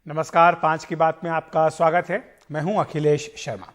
नमस्कार, 5 की बात में आपका स्वागत है। मैं हूं अखिलेश शर्मा।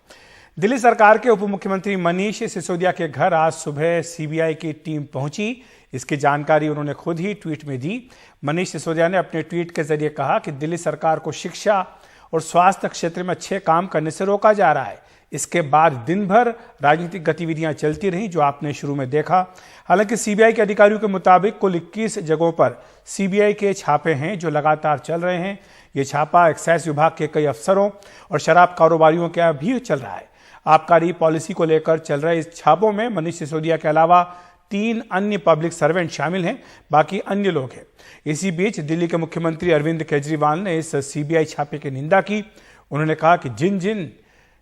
दिल्ली सरकार के उप मुख्यमंत्री मनीष सिसोदिया के घर आज सुबह सीबीआई की टीम पहुंची। इसकी जानकारी उन्होंने खुद ही ट्वीट में दी। मनीष सिसोदिया ने अपने ट्वीट के जरिए कहा कि दिल्ली सरकार को शिक्षा और स्वास्थ्य क्षेत्र में अच्छे काम करने से रोका जा रहा है। इसके बाद दिन भर राजनीतिक गतिविधियां चलती रहीं, जो आपने शुरू में देखा। हालांकि सीबीआई के अधिकारियों के मुताबिक कुल 21 जगहों पर सीबीआई के छापे हैं जो लगातार चल रहे हैं। ये छापा एक्साइज विभाग के कई अफसरों और शराब कारोबारियों का भी चल रहा है। आबकारी पॉलिसी को लेकर चल रहे इस छापों में मनीष सिसोदिया के अलावा 3 अन्य पब्लिक सर्वेंट शामिल हैं, बाकी अन्य लोग हैं। इसी बीच दिल्ली के मुख्यमंत्री अरविंद केजरीवाल ने इस सीबीआई छापे की निंदा की। उन्होंने कहा कि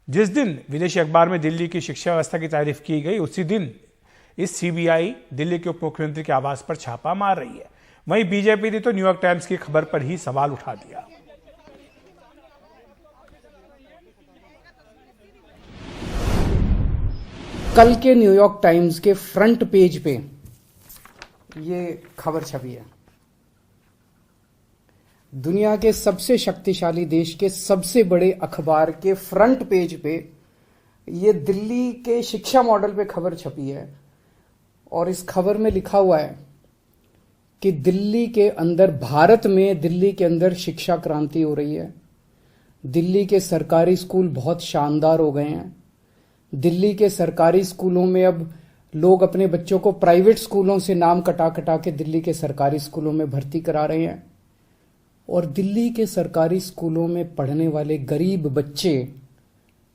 जिस दिन विदेशी अखबार में दिल्ली की शिक्षा व्यवस्था की तारीफ की गई, उसी दिन इस सीबीआई दिल्ली के उप मुख्यमंत्री के आवास पर छापा मार रही है। वहीं बीजेपी ने तो न्यूयॉर्क टाइम्स की खबर पर ही सवाल उठा दिया। कल के न्यूयॉर्क टाइम्स के फ्रंट पेज पे ये खबर छपी है। दुनिया के सबसे शक्तिशाली देश के सबसे बड़े अखबार के फ्रंट पेज पे ये दिल्ली के शिक्षा मॉडल पे खबर छपी है और इस खबर में लिखा हुआ है कि दिल्ली के अंदर, भारत में दिल्ली के अंदर शिक्षा क्रांति हो रही है। दिल्ली के सरकारी स्कूल बहुत शानदार हो गए हैं। दिल्ली के सरकारी स्कूलों में अब लोग अपने बच्चों को प्राइवेट स्कूलों से नाम कटा कटा के दिल्ली के सरकारी स्कूलों में भर्ती करा रहे हैं और दिल्ली के सरकारी स्कूलों में पढ़ने वाले गरीब बच्चे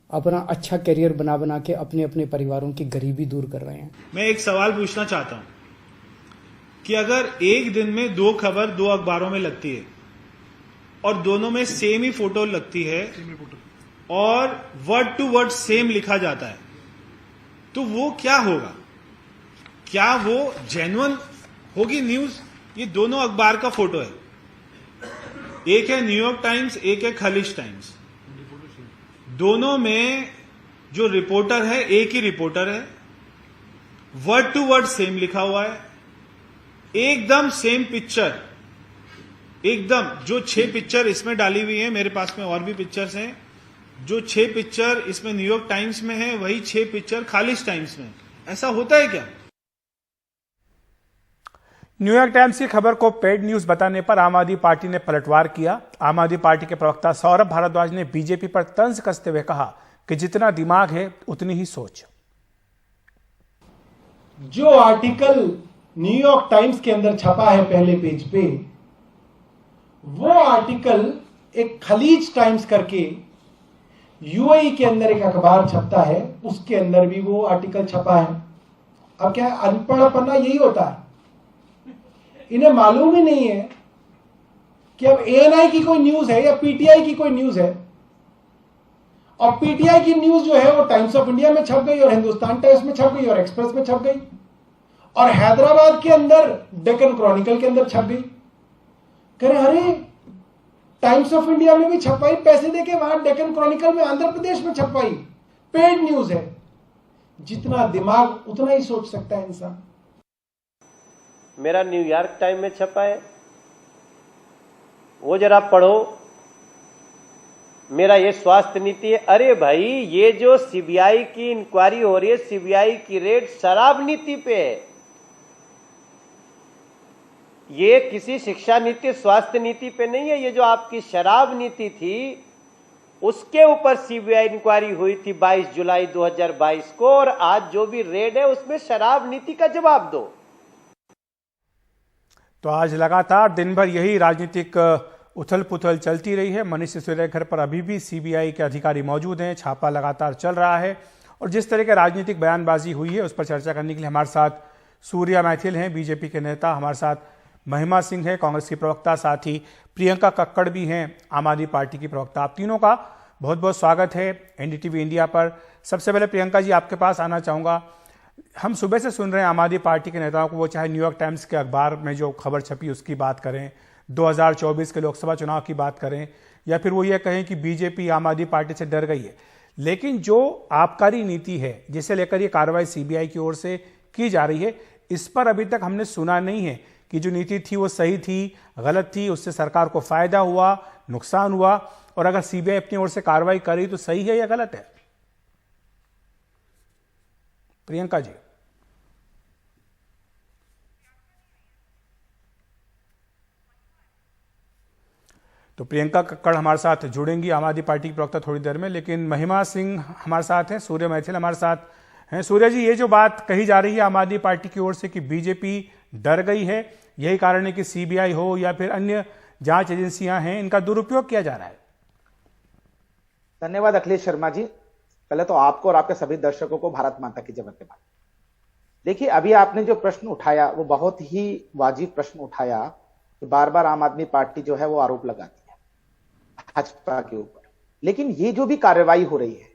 अपना अच्छा करियर बना बना के अपने अपने परिवारों की गरीबी दूर कर रहे हैं। मैं एक सवाल पूछना चाहता हूं कि अगर एक दिन में 2 खबर 2 अखबारों में लगती है और दोनों में सेम ही फोटो लगती है और वर्ड टू वर्ड सेम लिखा जाता है, तो वो क्या होगा? क्या वो जेन्युइन होगी न्यूज? ये दोनों अखबार का फोटो है, एक है न्यूयॉर्क टाइम्स, एक है खलीज टाइम्स। दोनों में जो रिपोर्टर है एक ही रिपोर्टर है, वर्ड टू वर्ड सेम लिखा हुआ है, एकदम सेम पिक्चर, एकदम। जो 6 पिक्चर इसमें डाली हुई है, मेरे पास में और भी पिक्चर्स हैं, जो 6 पिक्चर इसमें न्यूयॉर्क टाइम्स में है वही 6 पिक्चर खलीज टाइम्स में। ऐसा होता है क्या? न्यूयॉर्क टाइम्स की खबर को पेड न्यूज बताने पर आम आदमी पार्टी ने पलटवार किया। आम आदमी पार्टी के प्रवक्ता सौरभ भारद्वाज ने बीजेपी पर तंज कसते हुए कहा कि जितना दिमाग है उतनी ही सोच। जो आर्टिकल न्यूयॉर्क टाइम्स के अंदर छपा है पहले पेज पे, वो आर्टिकल एक खलीज टाइम्स करके यूएई के अंदर एक अखबार छपता है, उसके अंदर भी वो आर्टिकल छपा है। अब क्या है, अनपढ़पना यही होता है। इन्हें मालूम ही नहीं है कि अब एएनआई की कोई न्यूज है या पीटीआई की कोई न्यूज है, और पीटीआई की न्यूज जो है वो टाइम्स ऑफ इंडिया में छप गई और हिंदुस्तान टाइम्स में छप गई और एक्सप्रेस में छप गई और हैदराबाद के अंदर डेक्कन क्रॉनिकल के अंदर छप गई। कह रहे अरे टाइम्स ऑफ इंडिया में भी छपाई, पैसे देके वहां डेक्कन क्रॉनिकल में आंध्र प्रदेश में छपाई, पेड न्यूज है। जितना दिमाग उतना ही सोच सकता है इंसान। मेरा न्यूयॉर्क टाइम में छपा है, वो जरा पढ़ो। मेरा ये स्वास्थ्य नीति है। अरे भाई, ये जो सीबीआई की इंक्वायरी हो रही है, सीबीआई की रेड शराब नीति पे है। ये किसी शिक्षा नीति, स्वास्थ्य नीति पे नहीं है। ये जो आपकी शराब नीति थी उसके ऊपर सीबीआई इंक्वायरी हुई थी 22 जुलाई 2022 को, और आज जो भी रेड है उसमें शराब नीति का जवाब दो। तो आज लगातार दिन भर यही राजनीतिक उथल पुथल चलती रही है। मनीष सिसोदिया के घर पर अभी भी सीबीआई के अधिकारी मौजूद हैं, छापा लगातार चल रहा है और जिस तरह की राजनीतिक बयानबाजी हुई है उस पर चर्चा करने के लिए हमारे साथ सूर्या मैथिल हैं, बीजेपी के नेता, हमारे साथ महिमा सिंह है, कांग्रेस की प्रवक्ता, साथ ही प्रियंका कक्कड़ भी हैं, आम आदमी पार्टी की प्रवक्ता। आप तीनों का बहुत बहुत स्वागत है एनडीटीवी इंडिया पर। सबसे पहले प्रियंका जी, आपके पास आना चाहूँगा। हम सुबह से सुन रहे हैं आम आदमी पार्टी के नेताओं को, वो चाहे न्यूयॉर्क टाइम्स के अखबार में जो खबर छपी उसकी बात करें, 2024 के लोकसभा चुनाव की बात करें, या फिर वो ये कहें कि बीजेपी आम आदमी पार्टी से डर गई है, लेकिन जो आबकारी नीति है जिसे लेकर ये कार्रवाई सीबीआई की ओर से की जा रही है, इस पर अभी तक हमने सुना नहीं है कि जो नीति थी वो सही थी, गलत थी, उससे सरकार को फायदा हुआ, नुकसान हुआ, और अगर सीबीआई अपनी ओर से कार्रवाई करी तो सही है या गलत है? प्रियंका जी। तो प्रियंका कक्कड़ हमारे साथ जुड़ेंगी, आम आदमी पार्टी की प्रवक्ता, थोड़ी देर में। लेकिन महिमा सिंह हमारे साथ हैं, सूर्य मैथिल हमारे साथ हैं। सूर्य जी, ये जो बात कही जा रही है आम आदमी पार्टी की ओर से कि बीजेपी डर गई है, यही कारण है कि सीबीआई हो या फिर अन्य जांच एजेंसियां हैं, इनका दुरुपयोग किया जा रहा है। धन्यवाद अखिलेश शर्मा जी। पहले तो आपको और आपके सभी दर्शकों को भारत माता की जय वंदे मातरम। देखिए, अभी आपने जो प्रश्न उठाया वो बहुत ही वाजिब प्रश्न उठाया कि बार बार आम आदमी पार्टी जो है वो आरोप लगाती है भाजपा के ऊपर। लेकिन ये जो भी कार्रवाई हो रही है,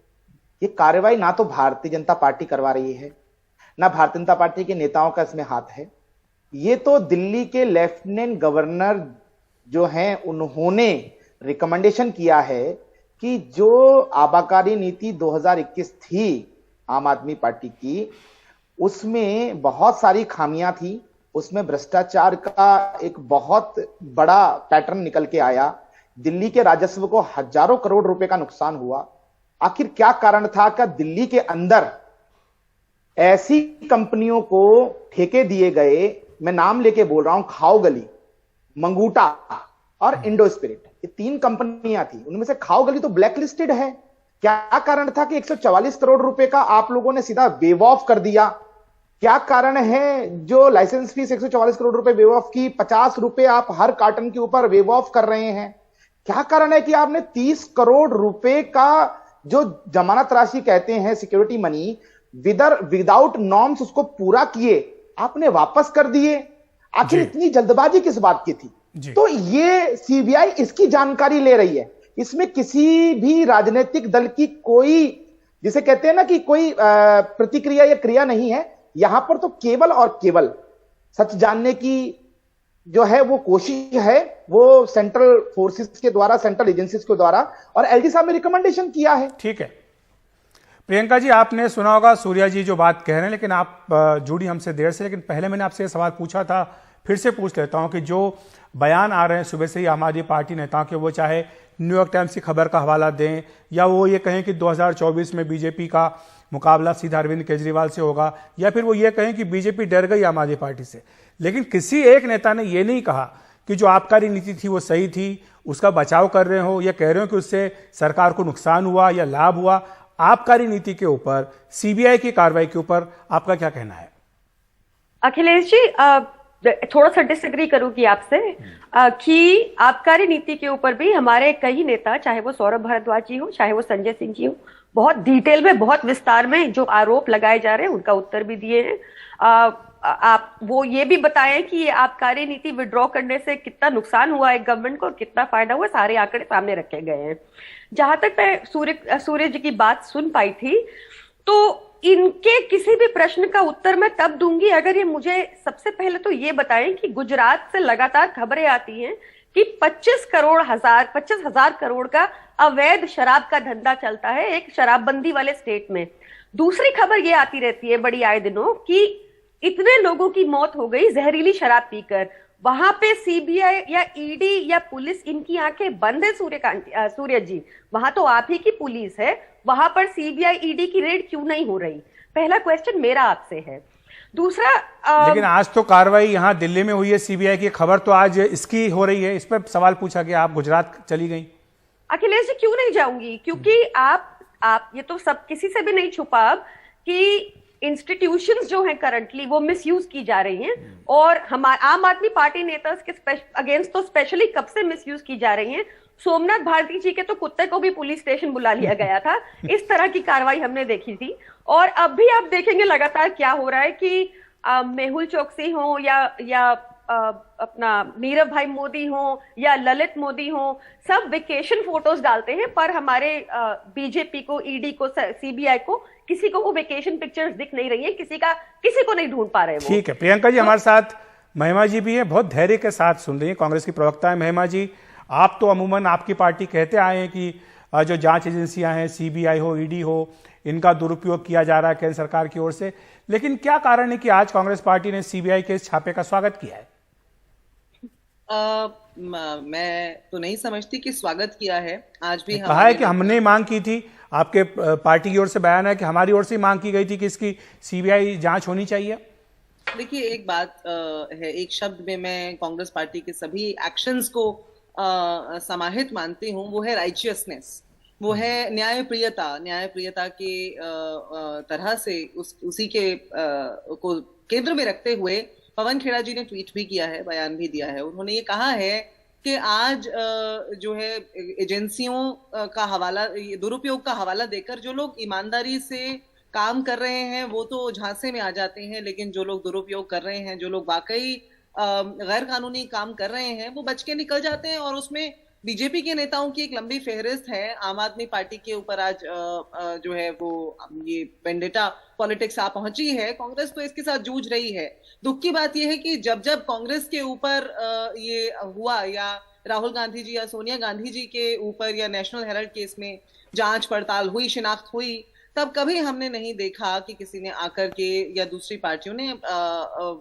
ये कार्रवाई ना तो भारतीय जनता पार्टी करवा रही है, ना भारतीय जनता पार्टी के नेताओं का इसमें हाथ है। ये तो दिल्ली के लेफ्टिनेंट गवर्नर जो हैं, उन्होंने रिकमेंडेशन किया है कि जो आबाकारी नीति 2021 थी आम आदमी पार्टी की, उसमें बहुत सारी खामियां थी, उसमें भ्रष्टाचार का एक बहुत बड़ा पैटर्न निकल के आया। दिल्ली के राजस्व को हजारों करोड़ रुपए का नुकसान हुआ। आखिर क्या कारण था? क्या दिल्ली के अंदर ऐसी कंपनियों को ठेके दिए गए, मैं नाम लेके बोल रहा हूं, खाओ गली, मंगूटा और इंडो स्पिरिट, ये 3 कंपनियां थी। उनमें से खाओ गली तो ब्लैक लिस्टेड है। क्या कारण था कि 144 करोड़ रुपए का आप लोगों ने सीधा वेव ऑफ कर दिया? क्या कारण है जो लाइसेंस फीस 144 करोड़ रुपए वेव ऑफ की, 50 रुपए आप हर कार्टन के ऊपर वेव ऑफ कर रहे हैं? क्या कारण है कि आपने 30 करोड़ रुपए का जो जमानत राशि कहते हैं, सिक्योरिटी मनी, विदाउट नॉर्म्स उसको पूरा किए, आपने वापस कर दिए? आखिर इतनी जल्दबाजी किस बात की थी? तो ये सीबीआई इसकी जानकारी ले रही है। इसमें किसी भी राजनीतिक दल की कोई, जिसे कहते हैं ना कि कोई प्रतिक्रिया या क्रिया नहीं है। यहां पर तो केवल और केवल सच जानने की जो है वो कोशिश है, वो सेंट्रल फोर्सेस के द्वारा, सेंट्रल एजेंसीज के द्वारा, और एलजी साहब ने रिकमेंडेशन किया है। ठीक है प्रियंका जी, आपने सुना होगा सूर्या जी जो बात कह रहे हैं, लेकिन आप जुड़ी हमसे देर से, लेकिन पहले मैंने आपसे ये सवाल पूछा था, फिर से पूछ लेता हूं कि जो बयान आ रहे हैं सुबह से ही आम आदमी पार्टी नेताओं के, वो चाहे न्यूयॉर्क टाइम्स की खबर का हवाला दें या वो ये कहें कि 2024 में बीजेपी का मुकाबला सीधा अरविंद केजरीवाल से होगा, या फिर वो ये कहें कि बीजेपी डर गई आम आदमी पार्टी से, लेकिन किसी एक नेता ने ये नहीं कहा कि जो आबकारी नीति थी वो सही थी, उसका बचाव कर रहे हो या कह रहे हो कि उससे सरकार को नुकसान हुआ या लाभ हुआ। आबकारी नीति के ऊपर, सीबीआई की कार्रवाई के ऊपर आपका क्या कहना है? अखिलेश जी, थोड़ा सा डिसएग्री करूंगी आपसे कि आबकारी नीति के ऊपर भी हमारे कई नेता, चाहे वो सौरभ भारद्वाज जी हो, चाहे वो संजय सिंह जी हो, बहुत डिटेल में, बहुत विस्तार में जो आरोप लगाए जा रहे हैं उनका उत्तर भी दिए हैं। आप वो ये भी बताएं कि ये आबकारी नीति विड्रॉ करने से कितना नुकसान हुआ है गवर्नमेंट को और कितना फायदा हुआ, सारे आंकड़े सामने रखे गए हैं। जहां तक मैं सूर्य जी की बात सुन पाई थी, तो इनके किसी भी प्रश्न का उत्तर मैं तब दूंगी अगर ये मुझे सबसे पहले तो ये बताएं कि गुजरात से लगातार खबरें आती हैं कि 25 हजार करोड़ का अवैध शराब का धंधा चलता है एक शराबबंदी वाले स्टेट में। दूसरी खबर ये आती रहती है बड़ी आए दिनों कि इतने लोगों की मौत हो गई जहरीली शराब पीकर। वहां पे सीबीआई या ईडी या पुलिस, इनकी आंखें बंद है सूर्य जी, वहां तो आप ही की पुलिस है, वहां पर सीबीआई ईडी की रेड क्यों नहीं हो रही? पहला क्वेश्चन मेरा आपसे है। दूसरा, लेकिन आज तो कार्रवाई यहां दिल्ली में हुई है सीबीआई की, खबर तो आज इसकी हो रही है, इस पर सवाल पूछा गया, आप गुजरात चली गई। अखिलेश जी, क्यों नहीं जाऊंगी? क्योंकि आप ये तो सब किसी से भी नहीं छुपा कि इंस्टीट्यूशंस जो हैं करंटली वो मिसयूज की जा रही हैं, और हमारे आम आदमी पार्टी नेता के अगेंस्ट तो स्पेशली कब से मिसयूज की जा रही हैं। सोमनाथ भारती जी के तो कुत्ते को भी पुलिस स्टेशन बुला लिया गया था, इस तरह की कार्रवाई हमने देखी थी। और अब भी आप देखेंगे लगातार क्या हो रहा है कि मेहुल चौकसी हो या अपना नीरव भाई मोदी हो या ललित मोदी हो, सब वेकेशन फोटोज डालते हैं, पर हमारे बीजेपी को, ईडी को, सीबीआई को, किसी को वो वेकेशन पिक्चर्स दिख नहीं रही है, किसी को नहीं ढूंढ पा रहे वो। ठीक है प्रियंका जी, हमारे साथ महिमा जी भी है, बहुत धैर्य के साथ सुन रही है, कांग्रेस की प्रवक्ता है। महिमा जी, आप तो अमूमन आपकी पार्टी कहते आए हैं कि जो जांच एजेंसियां हैं, सीबीआई हो, ईडी हो, इनका दुरुपयोग किया जा रहा है केंद्र सरकार की ओर से, लेकिन क्या कारण है कि आज कांग्रेस पार्टी ने सीबीआई के इस छापे का स्वागत किया है? मैं तो नहीं समझती कि स्वागत किया है। आज भी कहा है कि हमने मांग की थी, आपके पार्टी की ओर से बयान है कि हमारी ओर से मांग की गई थी कि इसकी सीबीआई जांच होनी चाहिए। देखिए, एक बात है, एक शब्द में मैं कांग्रेस पार्टी के सभी एक्शंस को समाहित मानती हूँ, वो है राइचियसनेस, वो है न्यायप्रियता के तरह से उसी के को केंद्र में रखते हुए पवन खेड़ा जी ने ट्वीट भी किया है, बयान भी दिया है। उन्होंने ये कहा है कि आज जो है एजेंसियों का हवाला, दुरुपयोग का हवाला देकर जो लोग ईमानदारी से काम कर रहे हैं वो तो झांसे में आ जाते हैं, लेकिन जो लोग दुरुपयोग कर रहे हैं, जो लोग वाकई गैर कानूनी काम कर रहे हैं, वो बच के निकल जाते हैं। और उसमें बीजेपी के नेताओं की एक लंबी फेहरिस्त है। आम आदमी पार्टी के ऊपर आज जो है वो ये वेंडेटा पॉलिटिक्स आ पहुंची है। कांग्रेस तो इसके साथ जूझ रही है। दुख की बात यह है कि जब जब कांग्रेस के ऊपर ये हुआ, या राहुल गांधी जी या सोनिया गांधी जी के ऊपर या नेशनल हेराल्ड केस में जांच पड़ताल हुई, शिनाख्त हुई, तब कभी हमने नहीं देखा कि किसी ने आकर के या दूसरी पार्टियों ने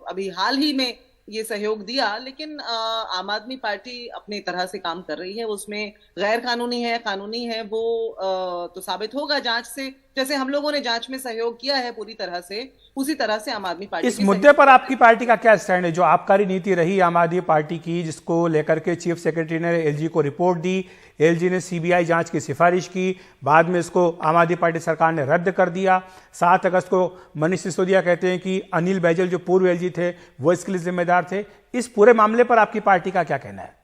अभी हाल ही में ये सहयोग दिया। लेकिन आम आदमी पार्टी अपनी तरह से काम कर रही है। उसमें गैर कानूनी है, कानूनी है, वो तो साबित होगा जांच से। जैसे हम लोगों ने जांच में सहयोग किया है पूरी तरह से, उसी तरह से आम आदमी पार्टी इस मुद्दे पर आपकी पार्टी का क्या स्टैंड है? जो आबकारी नीति रही आम आदमी पार्टी की, जिसको लेकर के चीफ सेक्रेटरी ने एलजी को रिपोर्ट दी, एलजी ने सीबीआई जांच की सिफारिश की, बाद में इसको आम आदमी पार्टी सरकार ने रद्द कर दिया। 7 अगस्त को मनीष सिसोदिया कहते हैं कि अनिल बैजल जो पूर्व एलजी थे वो इसके लिए जिम्मेदार थे। इस पूरे मामले पर आपकी पार्टी का क्या कहना है?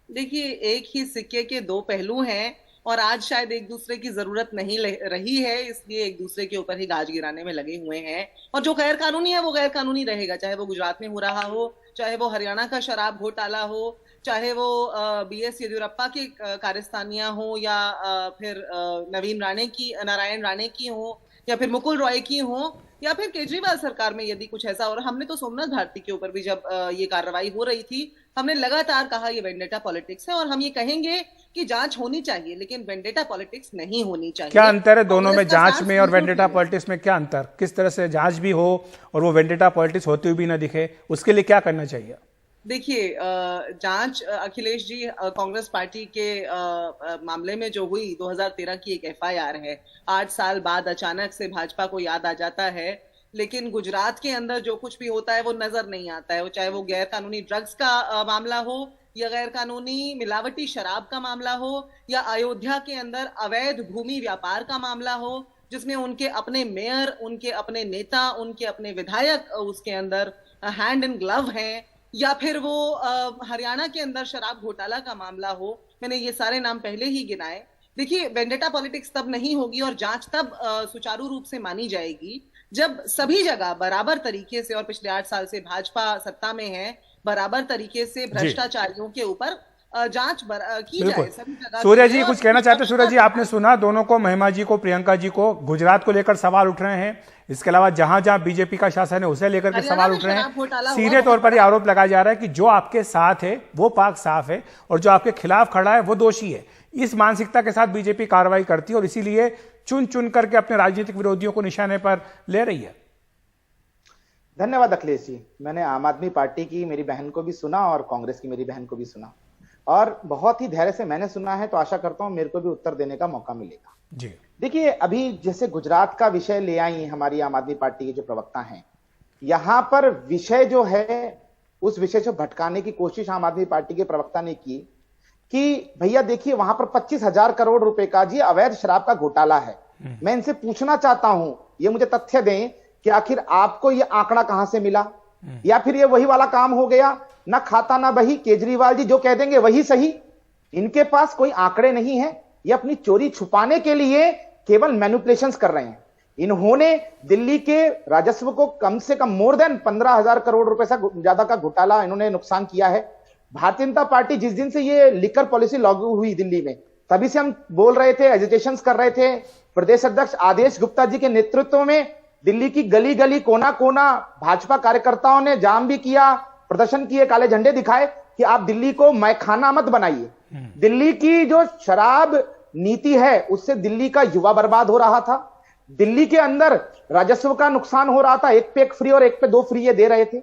देखिए, एक ही सिक्के के दो पहलू हैं और आज शायद एक दूसरे की जरूरत नहीं रही है, इसलिए एक दूसरे के ऊपर ही गाज गिराने में लगे हुए हैं। और जो गैर कानूनी है वो गैर कानूनी रहेगा, चाहे वो गुजरात में हो रहा हो, चाहे वो हरियाणा का शराब घोटाला हो, चाहे वो बीएस येदियुरप्पा की कारस्तानियां हो, या फिर नारायण राणे की हो, या फिर मुकुल रॉय की हो, या फिर केजरीवाल सरकार में यदि कुछ ऐसा। और हमने तो सोमनाथ भारती के ऊपर भी जब ये कार्रवाई हो रही थी, हमने लगातार कहा ये वेंडेटा पॉलिटिक्स है, और हम ये कहेंगे कि जांच होनी चाहिए, लेकिन वेंडेटा पॉलिटिक्स नहीं होनी चाहिए। क्या अंतर है दोनों में, जांच में और वेंडेटा पॉलिटिक्स में क्या अंतर? किस तरह से जांच भी हो और वो वेंडेटा पॉलिटिक्स होते हुए भी ना दिखे, उसके लिए क्या करना चाहिए? देखिए, जांच अखिलेश जी, कांग्रेस पार्टी के मामले में जो हुई 2013 की एक एफआईआर है। 8 साल बाद अचानक से भाजपा को याद आ जाता है, लेकिन गुजरात के अंदर जो कुछ भी होता है वो नजर नहीं आता है। वो चाहे वो गैर कानूनी ड्रग्स का मामला हो, या गैर कानूनी मिलावटी शराब का मामला हो, या अयोध्या के अंदर अवैध भूमि व्यापार का मामला हो, जिसमें उनके अपने मेयर, उनके अपने नेता, उनके अपने विधायक उसके अंदर हैंड इन ग्लव हैं, या फिर वो हरियाणा के अंदर शराब घोटाला का मामला हो। मैंने ये सारे नाम पहले ही गिनाए। देखिए, वेंडेटा पॉलिटिक्स तब नहीं होगी और जांच तब सुचारू रूप से मानी जाएगी जब सभी जगह बराबर तरीके से, और पिछले 8 साल से भाजपा सत्ता में है, बराबर तरीके से भ्रष्टाचारियों के ऊपर जांच की जाए सभी जगह। सूर्य जी कुछ कहना चाहते हैं? सूर्य जी, आपने सुना दोनों को, महिमा जी को, प्रियंका जी को, गुजरात को लेकर सवाल उठ रहे हैं। इसके अलावा जहां जहां बीजेपी का शासन है उसे लेकर के सवाल उठ रहे हैं। सीधे तौर पर यह आरोप लगाया जा रहा है कि जो आपके साथ है वो पाक साफ है और जो आपके खिलाफ खड़ा है वो दोषी है। इस मानसिकता के साथ बीजेपी कार्रवाई करती है और इसीलिए चुन चुन करके अपने राजनीतिक विरोधियों को निशाने पर ले रही है। धन्यवाद अखिलेश जी। मैंने आम आदमी पार्टी की मेरी बहन को भी सुना और कांग्रेस की मेरी बहन को भी सुना, और बहुत ही धैर्य से मैंने सुना है, तो आशा करता हूं मेरे को भी उत्तर देने का मौका मिलेगा। जी देखिए, अभी जैसे गुजरात का विषय ले आई हमारी आम आदमी पार्टी के जो प्रवक्ता हैं, यहां पर विषय जो है उस विषय से भटकाने की कोशिश आम आदमी पार्टी के प्रवक्ता ने की कि भैया देखिए वहां पर 25,000 करोड़ रुपए का जी अवैध शराब का घोटाला है। मैं इनसे पूछना चाहता हूं, ये मुझे तथ्य दें कि आखिर आपको ये आंकड़ा कहां से मिला, या फिर ये वही वाला काम हो गया, ना खाता ना बही, केजरीवाल जी जो कह देंगे वही सही। इनके पास कोई आंकड़े नहीं है, ये अपनी चोरी छुपाने के लिए केवल मैनिपुलेशंस कर रहे हैं। इन्होंने दिल्ली के राजस्व को कम से कम मोर देन 15,000 करोड़ रुपए से ज्यादा का घोटाला इन्होंने नुकसान किया है। भारतीय जनता पार्टी जिस दिन से ये लिकर पॉलिसी लागू हुई दिल्ली में, तभी से हम बोल रहे थे, एजिटेशन कर रहे थे। प्रदेश अध्यक्ष आदेश गुप्ता जी के नेतृत्व में दिल्ली की गली गली कोना कोना भाजपा कार्यकर्ताओं ने जाम भी किया, प्रदर्शन किए, काले झंडे दिखाए कि आप दिल्ली को मैखाना मत बनाइए। दिल्ली की जो शराब नीति है उससे दिल्ली का युवा बर्बाद हो रहा था, दिल्ली के अंदर राजस्व का नुकसान हो रहा था। एक पे एक फ्री और एक पे 2 फ्री ये दे रहे थे,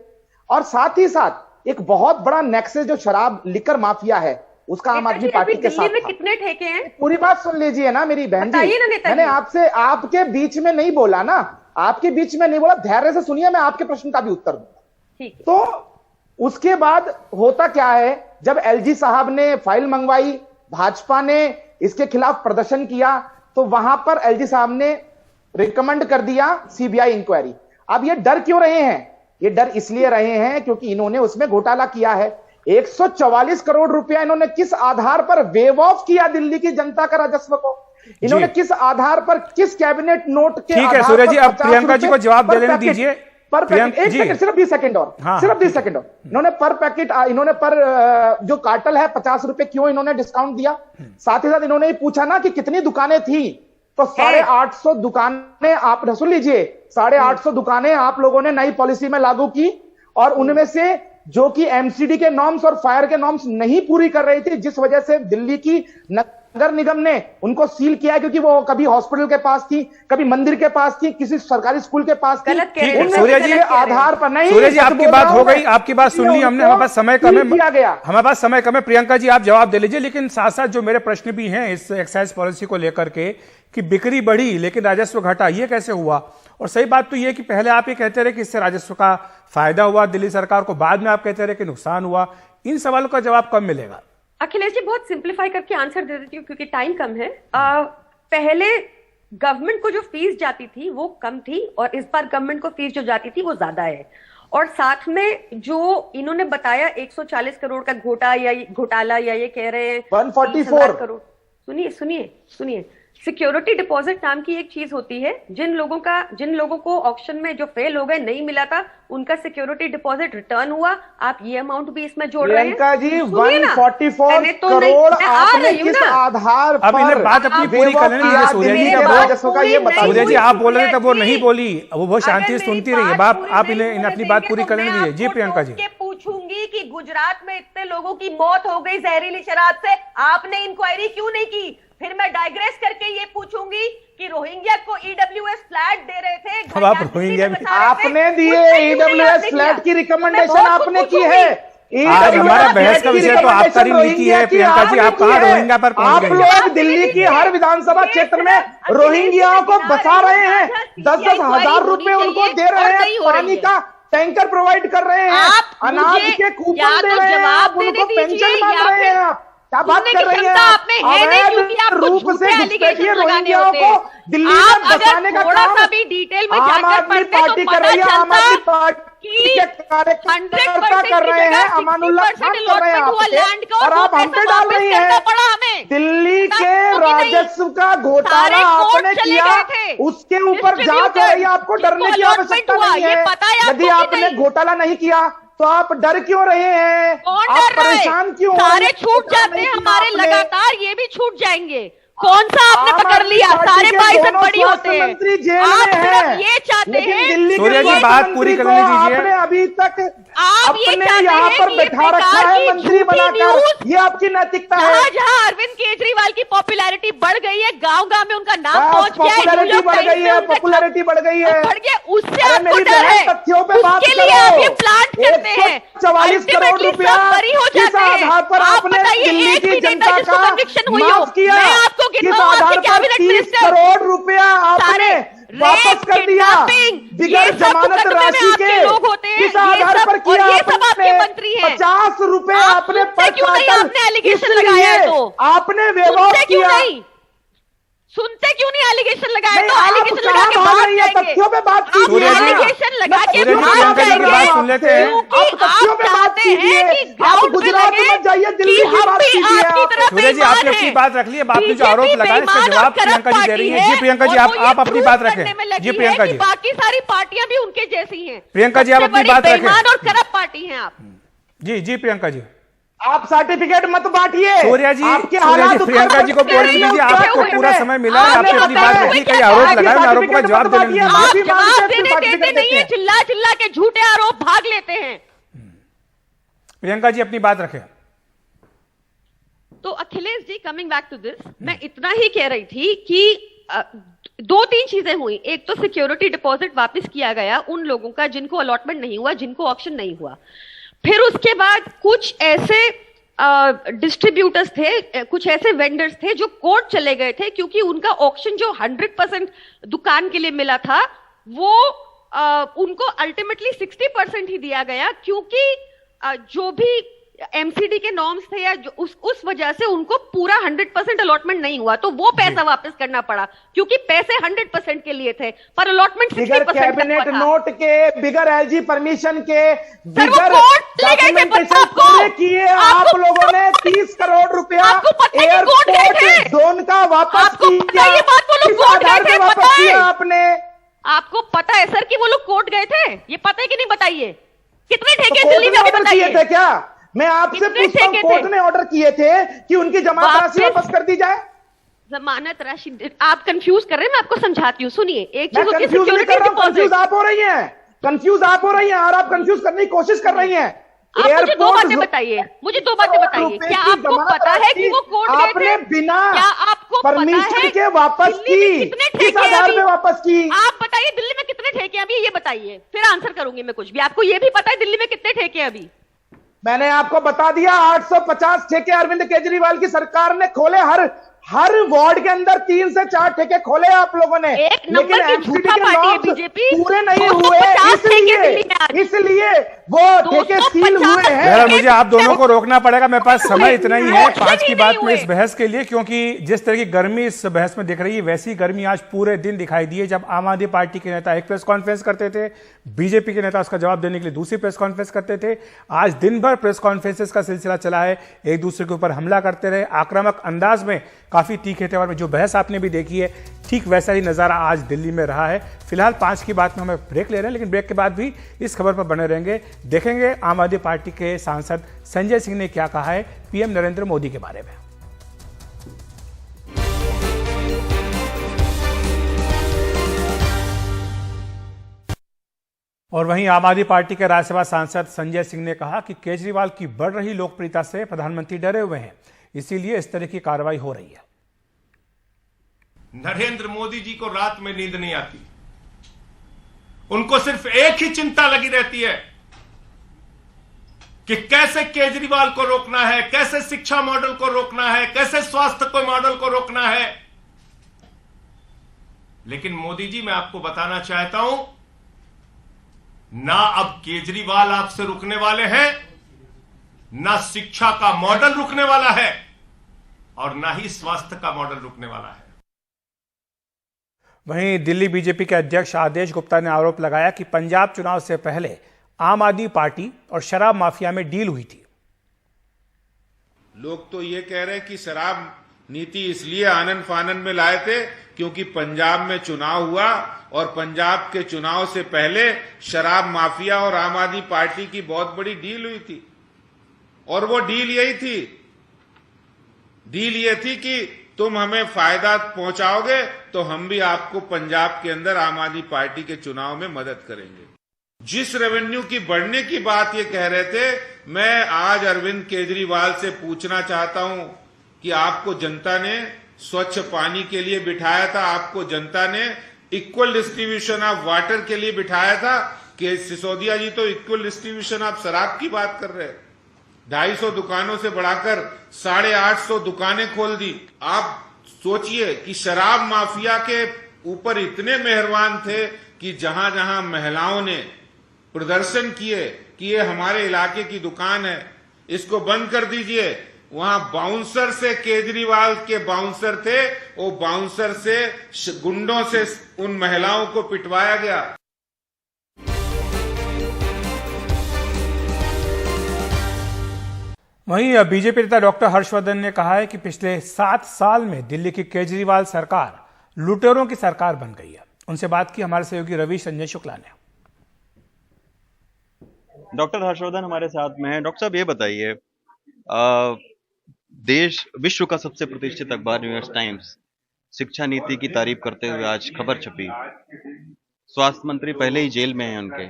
और साथ ही साथ एक बहुत बड़ा नेक्सस जो शराब लिकर माफिया है उसका आम आदमी पार्टी के साथ में था। कितने ठेके हैं? पूरी बात सुन लीजिए ना मेरी बहन जी, बताइए ना नेताजी। मैंने आपसे आपके बीच में नहीं बोला ना, आपके बीच में नहीं बोला, धैर्य से सुनिए, मैं आपके प्रश्न का भी उत्तर दूंगा। ठीक है। तो उसके बाद होता क्या है, जब एलजी साहब ने फाइल मंगवाई, भाजपा ने इसके खिलाफ प्रदर्शन किया, तो वहां पर एलजी साहब ने रिकमेंड कर दिया सीबीआई इंक्वायरी। अब ये डर क्यों रहे हैं? ये डर इसलिए रहे हैं क्योंकि इन्होंने उसमें घोटाला किया है। 144 करोड़ रुपया इन्होंने किस आधार पर वेव ऑफ किया दिल्ली की जनता का राजस्व को? इन्होंने किस आधार पर, किस कैबिनेट नोट के ठीक है सूर्य जी, अब प्रियंका जी को जवाब दे लेने दीजिए। पर पैकेट, एक सेकंड, सिर्फ 20 सेकंड और, सिर्फ 20 सेकंड और। इन्होंने पर पैकेट, इन्होंने पर जो कार्टल है 50 रुपए क्यों इन्होंने डिस्काउंट दिया? साथ ही साथ इन्होंने पूछा ना कि कितनी दुकानें थी, तो 850 दुकानें आप सुन लीजिए, 850 दुकानें आप लोगों ने नई पॉलिसी में लागू की, और उनमें से जो कि एमसीडी के नॉर्म्स और फायर के नॉर्म्स नहीं पूरी कर रही थी, जिस वजह से दिल्ली की नगर निगम ने उनको सील किया, क्योंकि वो कभी हॉस्पिटल के पास थी, कभी मंदिर के पास थी, किसी सरकारी स्कूल के पास थी। सूर्य जी आधार पर नहीं, सूर्य जी आपकी बात हो गई, आपकी बात सुन ली हमने, हमारे पास समय कम है, हमारे पास समय कम है। प्रियंका जी आप जवाब दे लीजिए, लेकिन साथ साथ जो मेरे प्रश्न भी हैं इस एक्साइज पॉलिसी को लेकर के कि बिक्री बढ़ी लेकिन राजस्व घटा, ये कैसे हुआ? और सही बात तो ये कि पहले आप ये कहते रहे कि इससे राजस्व का फायदा हुआ दिल्ली सरकार को, बाद में आप कहते रहे कि नुकसान हुआ। इन सवालों का जवाब कब मिलेगा? अखिलेश जी बहुत सिंप्लीफाई करके आंसर दे देती हूँ क्योंकि टाइम कम है। पहले गवर्नमेंट को जो फीस जाती थी वो कम थी, और इस बार गवर्नमेंट को फीस जो जाती थी वो ज्यादा है। और साथ में जो इन्होंने बताया 140 करोड़ का घोटाला या ये कह रहे हैं 144 करोड़। सुनिए सिक्योरिटी डिपॉजिट नाम की एक चीज होती है, जिन लोगों को ऑक्शन में जो फेल हो गए, नहीं मिला था, उनका सिक्योरिटी डिपॉजिट रिटर्न हुआ। आप ये अमाउंट भी इसमें जोड़ रहे हैं। प्रियंका जी 144 करोड़ आपने किस आधार पर? अब इन्हें बात अपनी पूरी करने दीजिए सूर्य जी। सूर्य जी आप बोल रहे थे वो नहीं बोली, वो बहुत शांति से सुनती रही है। आप इन्हें अपनी बात पूरी करने दीजिए। जी प्रियंका जी। पूछूंगी कि गुजरात में इतने लोगों की मौत हो गई जहरीली शराब से, आपने इंक्वायरी क्यों नहीं की? फिर मैं डाइग्रेस करके ये पूछूंगी कि रोहिंग्या को ईडब्ल्यूएस फ्लैट दे रहे थे, अब आप रोहिंग्या आपने दिए, ईडब्ल्यूएस फ्लैट की रिकमेंडेशन आपने की है। आज हमारा बहस का विषय तो आपका नीति है प्रियंका जी, आप कहाँ रोहिंग्या पर पहुंच गए? आप लोग दिल्ली की हर विधानसभा क्षेत्र में रोहिंग्याओं को बसा रहे हैं, 10-10 हजार रुपए उनको दे रहे हैं, पानी का टैंकर प्रोवाइड कर रहे हैं, अनाज के कूपन दे रहे हैं, उनको पेंशन मांग रहे हैं। आप क्या बात कर रही हैं? अवैध रूप से घुसपैठिए रोहिंग्याओं को दिल्ली में बसाने का काम आम आदमी पार्टी कर रही है, आम आदमी पार्टी के कार्यकर्ता कर रहे हैं, अमानुल्लाह खान कर रहे हैं, और आप हम पे डाल रही हैं। दिल्ली के राजस्व का घोटाला आपने किया, उसके ऊपर जांच हो रही है, आपको डरने की आवश्यकता नहीं है। यदि आपने घोटाला नहीं किया तो आप डर क्यों रहे हैं? आप परेशान क्यों? सारे छूट जाते हैं हमारे, लगातार ये भी छूट जाएंगे। कौन सा आपने पकड़ लिया? सारे 22 बड़ी होते हैं। आप सिर्फ ये चाहते हैं। सूर्य जी बात पूरी करने दीजिए। आपने अभी तक आप ये अपने यहाँ पर बैठा रखा है मंत्री बनाकर, ये आपकी नैतिकता है। जहाँ अरविंद केजरीवाल की पॉपुलैरिटी बढ़ गई है, गांव-गांव में उनका नाम पहुंच गया है, पॉपुलैरिटी बढ़ गई है, पॉपुलैरिटी बढ़ गई है, उससे आपको डर है, तथ्यों पे बात उसके लिए आप ये प्लांट करते हैं। 44 करोड़ रुपया किस आधार पर आपने दिल्ली की जनता का माफ किया? किस आधार पर 30 करोड़ रुपया आपने वापस कर दिया बिगड़ जमानत राशि के? किस आधार पर किया आपने? 50 रुपए आपने पर क्वार्टर, इसलिए आपने वेवॉफ किया। सुनते क्यों नहीं? एलिगेशन लगाए तो एलिगेशन लगा के भाग जाएंगे। तथ्यों पे बात कीजिए, एलिगेशन लगा के भाग जाएंगे। बात सुन लेते हैं। आप तथ्यों पे बात कीजिए, आप गुजरात में जाइए, दिल्ली की बात कीजिए। सूर्य जी आपने अपनी बात रख ली, आपने जो आरोप लगाए इसका जवाब प्रियंका जी दे रही है। जी प्रियंका जी आप अपनी बात रखें। जी प्रियंका जी, बाकी सारी पार्टियां भी उनके जैसी हैं। प्रियंका जी आप अपनी बात रखें। और करप्ट पार्टी हैं आप। जी प्रियंका जी आप सर्टिफिकेट मत बांटिए। सूर्य जी प्रियंका जी को बोलने दीजिए, आपको पूरा समय मिला है, आपने अपनी बात रखी, कई आरोप लगाए, आरोपों का जवाब देने देते नहीं है, चिल्ला चिल्ला के झूठे आरोप भाग लेते हैं। प्रियंका जी अपनी बात रखें। तो Akhilesh ji coming back to this, मैं इतना ही कह रही थी कि 2-3 चीजें हुई। एक तो सिक्योरिटी डिपॉजिट वापस किया गया उन लोगों का जिनको अलॉटमेंट नहीं हुआ, जिनको ऑक्शन नहीं हुआ। फिर उसके बाद कुछ ऐसे डिस्ट्रीब्यूटर्स थे, कुछ ऐसे वेंडर्स थे जो कोर्ट चले गए थे क्योंकि उनका ऑक्शन जो 100% दुकान के लिए मिला था वो उनको अल्टीमेटली 60% ही दिया गया, क्योंकि जो भी एमसीडी के नॉर्म्स थे या जो उस वजह से उनको पूरा 100% अलॉटमेंट नहीं हुआ, तो वो पैसा वापस करना पड़ा क्योंकि पैसे 100% के लिए थे पर अलॉटमेंट 60% कैबिनेट नोट के, बिगर एलजी परमिशन के, सर, वो बिगर कोर्ट ले गए थे, डॉक्यूमेंटेशन पता पूरे किए आप लोगों ने 30 करोड़ रुपया आपको पता है कि कोर्ट गए थे? एयरपोर्ट जोन का वापस आपको पता किया, है ये बात वो लोग किस कोर्ट आधार गए थे? पे वापस पता है? किया आपने? आपको पता है सर कि वो लोग कोर्ट गए थे? ये पता है कि नहीं? बताइए कितने तो ठेके कोर्ट दिल्ली ने में, ऑर्डर किए थे बताइए। क्या? मैं आपसे कितने पूछता हूं, ठेके कोर्ट थे? ने ऑर्डर किए थे कि उनकी जमानत राशि वापस कर दी जाए? जमानत राशि आप कंफ्यूज कर रहे हैं, मैं आपको समझाती हूँ, सुनिए। एक मैं चीज होती है कंफ्यूज नहीं कर रहा हूं, कंफ्यूज सिक्योरिटी आप हो रही हैं, कंफ्यूज आप हो रही हैं और आप कंफ्यूज करने की कोशिश कर रही हैं। आप मुझे दो बातें एयरपोर्ट बताइए, मुझे दो बातें बताइए। रुपए क्या की आपको जमानत पता है कि वो कोर्ट गए आपने थे? बिना क्या आपको पता परमिशन है के वापस दिल्ली में की? कितने किस ठेके आधार अभी? पे वापस की? आप बताइए दिल्ली में कितने ठेके अभी, ये बताइए, फिर आंसर करूंगी मैं कुछ भी। आपको ये भी पता है दिल्ली में कितने ठेके अभी? मैंने आपको बता दिया, 850 ठेके अरविंद केजरीवाल की सरकार ने खोले। हर वार्ड के अंदर 3 से 4 ठेके खोले आप लोगों ने, एक नंबर लेकिन की एमसीडी झूठा के पार्टी है नॉर्म्स बीजेपी। पूरे नहीं 250 हुए, ठेके दिल्ली में आज। इसलिए वो ठेके सील हुए 250 हैं। बहरहाल मुझे आप दोनों को रोकना पड़ेगा, मेरे पास समय इतना ही है रोकने 5 की ही बात नहीं में इस हुए। बहस के लिए, क्योंकि जिस तरह की गर्मी इस बहस में दिख रही है वैसी गर्मी आज पूरे दिन दिखाई दी है। जब आम आदमी पार्टी के नेता एक प्रेस कॉन्फ्रेंस करते थे, बीजेपी के नेता उसका जवाब देने के लिए दूसरी प्रेस कॉन्फ्रेंस करते थे। आज दिन भर प्रेस कॉन्फ्रेंसेस का सिलसिला चला है, एक दूसरे के ऊपर हमला करते रहे आक्रामक अंदाज में, काफी तीखे तेवर में। जो बहस आपने भी देखी है ठीक वैसा ही नजारा आज दिल्ली में रहा है। फिलहाल 5 की बात में हमें ब्रेक ले रहे हैं, लेकिन ब्रेक के बाद भी इस खबर पर बने रहेंगे। देखेंगे आम आदमी पार्टी के सांसद संजय सिंह ने क्या कहा है पीएम नरेंद्र मोदी के बारे में। और वहीं आम आदमी पार्टी के राज्यसभा सांसद संजय सिंह ने कहा कि केजरीवाल की बढ़ रही लोकप्रियता से प्रधानमंत्री डरे हुए हैं, इसीलिए इस तरह की कार्रवाई हो रही है। नरेंद्र मोदी जी को रात में नींद नहीं आती, उनको सिर्फ एक ही चिंता लगी रहती है कि कैसे केजरीवाल को रोकना है, कैसे शिक्षा मॉडल को रोकना है, कैसे स्वास्थ्य को मॉडल को रोकना है। लेकिन मोदी जी, मैं आपको बताना चाहता हूं, ना अब केजरीवाल आपसे रुकने वाले हैं, ना शिक्षा का मॉडल रुकने वाला है और ना ही स्वास्थ्य का मॉडल रुकने वाला है। वहीं दिल्ली बीजेपी के अध्यक्ष आदेश गुप्ता ने आरोप लगाया कि पंजाब चुनाव से पहले आम आदमी पार्टी और शराब माफिया में डील हुई थी। लोग तो ये कह रहे हैं कि शराब नीति इसलिए आनन फानन में लाए थे क्योंकि पंजाब में चुनाव हुआ और पंजाब के चुनाव से पहले शराब माफिया और आम आदमी पार्टी की बहुत बड़ी डील हुई थी। और वो डील यही थी, डील ये थी कि तुम हमें फायदा पहुंचाओगे तो हम भी आपको पंजाब के अंदर आम आदमी पार्टी के चुनाव में मदद करेंगे। जिस रेवेन्यू की बढ़ने की बात ये कह रहे थे, मैं आज अरविंद केजरीवाल से पूछना चाहता हूं कि आपको जनता ने स्वच्छ पानी के लिए बिठाया था, आपको जनता ने इक्वल डिस्ट्रीब्यूशन ऑफ वाटर के लिए बिठाया था कि सिसोदिया जी तो इक्वल डिस्ट्रीब्यूशन ऑफ शराब की बात कर रहे हैं। 250 दुकानों से बढ़ाकर 850 दुकानें खोल दी। आप सोचिए कि शराब माफिया के ऊपर इतने मेहरबान थे कि जहां जहां महिलाओं ने प्रदर्शन किए कि ये हमारे इलाके की दुकान है, इसको बंद कर दीजिए, वहां बाउंसर से, केजरीवाल के बाउंसर थे, वो बाउंसर से गुंडों से उन महिलाओं को पिटवाया गया। वहीं बीजेपी नेता डॉक्टर हर्षवर्धन ने कहा है कि पिछले 7 साल में दिल्ली की केजरीवाल सरकार लुटेरों की सरकार बन गई है। उनसे बात की हमारे सहयोगी रवि संजय शुक्ला ने। डॉक्टर हर्षवर्धन हमारे साथ में है। डॉक्टर साहब, ये बताइए, देश विश्व का सबसे प्रतिष्ठित अखबार न्यूयॉर्क टाइम्स शिक्षा नीति की तारीफ करते हुए आज खबर छपी, स्वास्थ्य मंत्री पहले ही जेल में हैं उनके,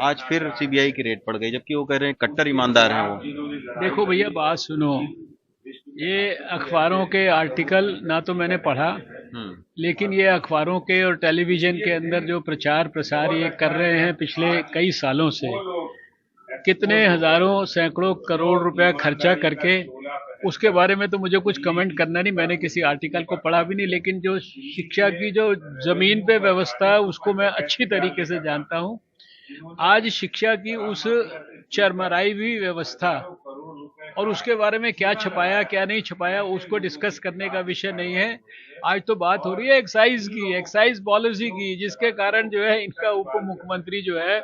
आज फिर सीबीआई की रेड पड़ गई, जबकि वो कह रहे हैं कट्टर ईमानदार हैं वो। देखो भैया, बात सुनो, ये अखबारों के आर्टिकल ना तो मैंने पढ़ा, लेकिन ये अखबारों के और टेलीविजन के अंदर जो प्रचार प्रसार ये कर रहे हैं पिछले कई सालों से, कितने हजारों सैकड़ों करोड़ रुपया खर्चा करके, उसके बारे में तो मुझे कुछ कमेंट करना नहीं, मैंने किसी आर्टिकल को पढ़ा भी नहीं, लेकिन जो शिक्षा की जो जमीन पे व्यवस्था है उसको मैं अच्छी तरीके से जानता हूँ। आज शिक्षा की उस चरमराई हुई व्यवस्था और उसके बारे में क्या छपाया क्या नहीं छपाया उसको डिस्कस करने का विषय नहीं है। आज तो बात हो रही है एक्साइज की, एक्साइज पॉलिसी की, जिसके कारण जो है इनका उप मुख्यमंत्री जो है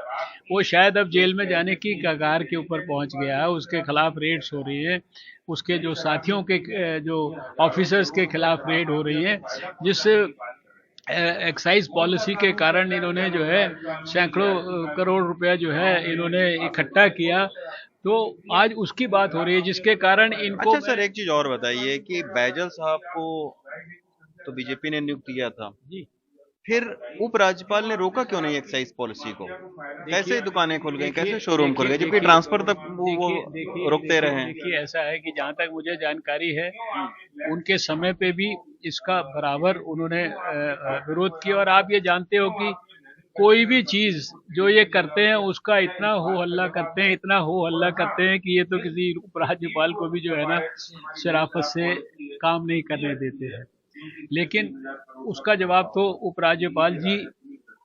वो शायद अब जेल में जाने की कगार के ऊपर पहुंच गया है। उसके खिलाफ रेड्स हो रही है, उसके जो साथियों के जो ऑफिसर्स के खिलाफ रेड हो रही है, जिस एक्साइज पॉलिसी के कारण इन्होंने जो है सैकड़ों करोड़ रुपया जो है इन्होंने इकट्ठा किया, तो आज उसकी बात हो रही है जिसके कारण इनको। अच्छा सर, एक चीज और बताइए कि बैजल साहब को तो बीजेपी ने नियुक्त किया था जी, फिर उपराज्यपाल ने रोका क्यों नहीं एक्साइज पॉलिसी को? कैसे दुकानें खुल गई, कैसे शोरूम खुल गए, जबकि ट्रांसफर तक वो रोकते रहे हैं? देखिए ऐसा है कि जहां तक मुझे जानकारी है उनके समय पे भी इसका बराबर उन्होंने विरोध किया। और आप ये जानते हो कि कोई भी चीज जो ये करते हैं उसका इतना हो हल्ला करते हैं, इतना हो हल्ला करते हैं कि ये तो किसी उपराज्यपाल को भी जो है ना शराफत से काम नहीं करने देते हैं। लेकिन उसका जवाब तो उपराज्यपाल जी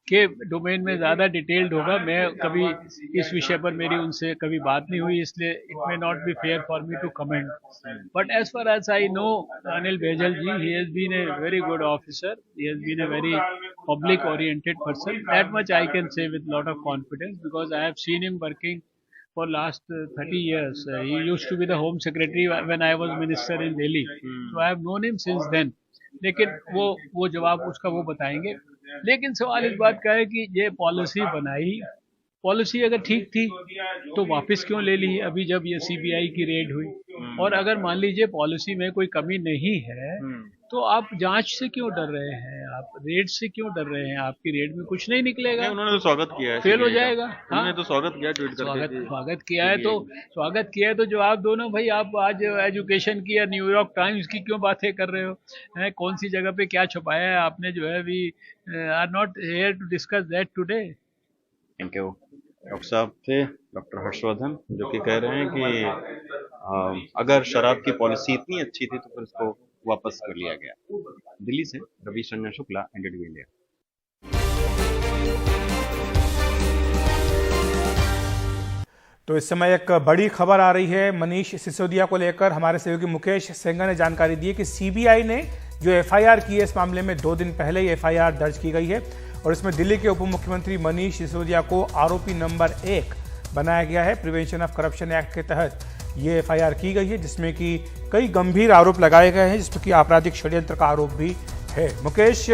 के डोमेन में ज्यादा डिटेल्ड होगा। मैं कभी इस विषय पर मेरी उनसे कभी बात नहीं हुई, इसलिए it may not be fair for me to comment. But as far as I know Anil Baijal ji, he has been a very good officer, he has been a very public oriented person, that much I can say with lot of confidence because I have seen him working for last 30 years. He used to be the home secretary when I was minister in Delhi, so I have known him since then. लेकिन वो जवाब उसका वो बताएंगे। लेकिन सवाल इस बात का है कि ये पॉलिसी बनाई, पॉलिसी अगर ठीक थी तो वापस क्यों ले ली अभी जब ये सीबीआई की रेड हुई? और अगर मान लीजिए पॉलिसी में कोई कमी नहीं है तो आप जांच से क्यों डर रहे हैं, आप रेड से क्यों डर रहे हैं? आपकी रेड में कुछ नहीं निकलेगा। उन्होंने तो स्वागत किया है, फेल हो जाएगा। उन्होंने तो स्वागत किया, ट्वीट करके स्वागत किया है तो जवाब दो ना भाई। आप आज एजुकेशन की या न्यूयॉर्क टाइम्स की क्यों बातें कर रहे हो? कौन सी जगह पे क्या छुपाया है आपने जो है? We are not here to discuss that today. Thank you. Doctor साहब थे डॉक्टर हर्षवर्धन, जो कि कह रहे हैं कि अगर शराब की पॉलिसी इतनी अच्छी थी तो फिर उसको वापस कर लिया गया। दिल्ली से रवि रंजन शुक्ला, एनडीटीवी इंडिया। तो इस समय एक बड़ी खबर आ रही है मनीष सिसोदिया को लेकर। हमारे सहयोगी मुकेश सेंगर ने जानकारी दी है कि सीबीआई ने जो एफआईआर की है इस मामले में 2 दिन पहले ही एफआईआर दर्ज की गई है और इसमें दिल्ली के उप मुख्यमंत्री मनीष सिसोदिया को आरोपी नंबर 1 बनाया गया है। प्रिवेंशन ऑफ करप्शन एक्ट के तहत ये एफआईआर की गई है जिसमें कि कई गंभीर आरोप लगाए गए हैं, जिसमें कि आपराधिक षड्यंत्र का आरोप भी है। मुकेश,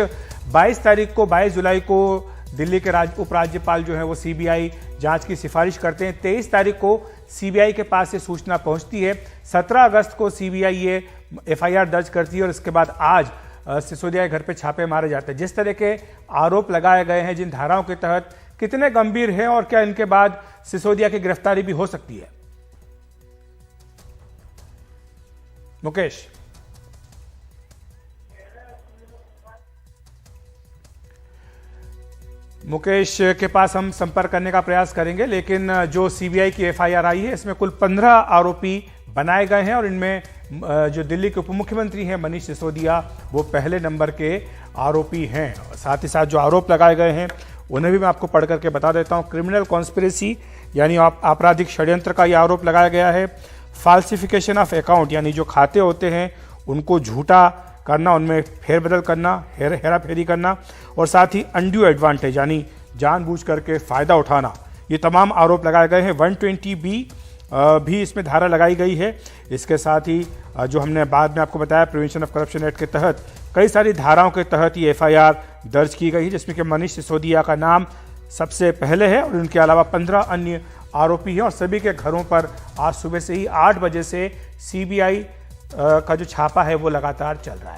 22 जुलाई को दिल्ली के उपराज्यपाल जो है वो सीबीआई जांच की सिफारिश करते हैं। 23 तारीख को सीबीआई के पास ये सूचना पहुंचती है। 17 अगस्त को सीबीआई ये एफआईआर दर्ज करती है और इसके बाद आज सिसोदिया के घर पे छापे मारे जाते हैं। जिस तरह के आरोप लगाए गए हैं, जिन धाराओं के तहत, कितने गंभीर हैं और क्या इनके बाद सिसोदिया की गिरफ्तारी भी हो सकती है? मुकेश। मुकेश के पास हम संपर्क करने का प्रयास करेंगे, लेकिन जो सीबीआई की एफआईआर आई है इसमें कुल 15 आरोपी बनाए गए हैं और इनमें जो दिल्ली के उप मुख्यमंत्री हैं मनीष सिसोदिया वो पहले नंबर के आरोपी हैं। साथ ही साथ जो आरोप लगाए गए हैं उन्हें भी मैं आपको पढ़ करके बता देता हूं। क्रिमिनल कॉन्स्पिरेसी यानी आपराधिक षड्यंत्र का यह आरोप लगाया गया है। फाल्सिफिकेशन ऑफ अकाउंट यानी जो खाते होते हैं उनको झूठा करना, उनमें फेरबदल करना, हेरा फेरी करना, और साथ ही अनड्यू एडवांटेज यानी जानबूझ करके फायदा उठाना, ये तमाम आरोप लगाए गए हैं। 120B भी इसमें धारा लगाई गई है। इसके साथ ही जो हमने बाद में आपको बताया प्रिवेंशन ऑफ करप्शन एक्ट के तहत कई सारी धाराओं के तहत ये एफआईआर दर्ज की गई है, जिसमें कि मनीष सिसोदिया का नाम सबसे पहले है और उनके अलावा 15 अन्य आरोपी हैं और सभी के घरों पर आज सुबह से ही 8 बजे से सीबीआई का जो छापा है वो लगातार चल रहा है।